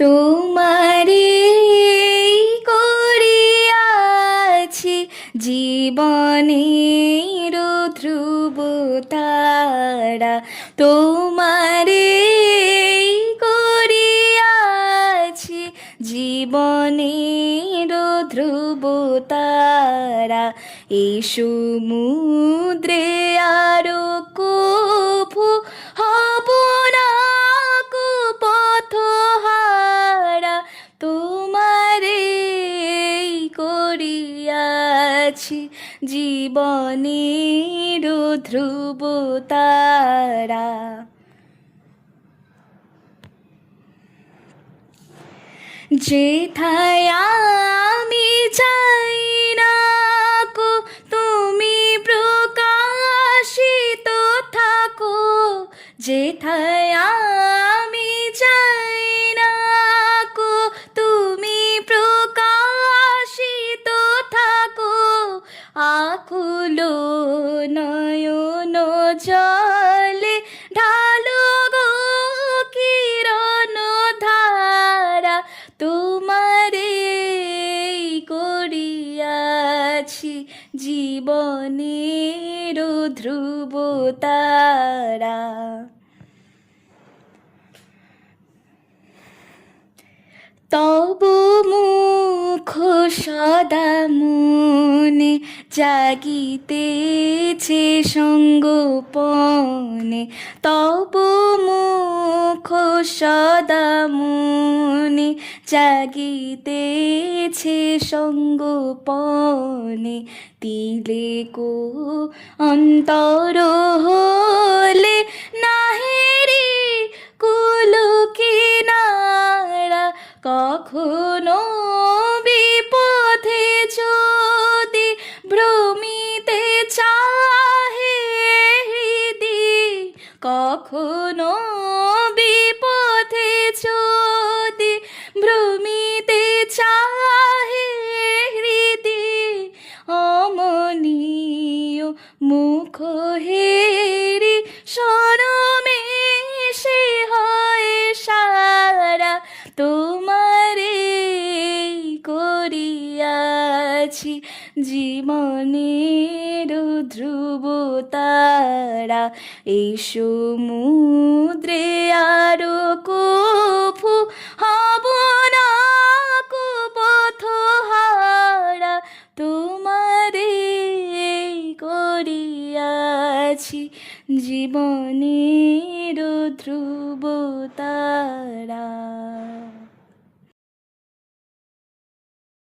তোমারে করিয়াছি জীবনের ধ্রুব তারা, তোমারে করিয়াছি জীবনের ধ্রুব তারা। এই সমুদ্রে আরো কভু হব না কো পথহারা, তোমারে করিয়াছি জীবনের ধ্রুব তারা। যেথায় আমি চাই না কো তুমি প্রকাশিত থাকো, যেথায় আমি চাই না কো তুমি প্রকাশিত থাকো, আকুল নয়ন জলে ঢালো গো কিরণ ধারা, তোমারে করিয়াছি জীবনের ধ্রুব তারা। তব মুখ সদা মনে জাগিতেছে সঙ্গোপনে, তব মুখ সদা মনে জাগিতেছে সঙ্গোপনে, তিলে কো অন্তর হলে নাহেরি কুল কিনারা, কখনো বিপথে যদি ভ্রমিতে চাহে হৃদি, কখনো বিপথে যদি ভ্রমিতে চাহে হৃদি, অমনীয় মুখ হেরি সরমেশে হয় সারা, তোমারে করিয়াছি জীবনের ধ্রুব তারা। এই সমুদ্রে আরো কভু হব না কো পথহারা, তোমারে করিয়াছি জীবনের ধ্রুব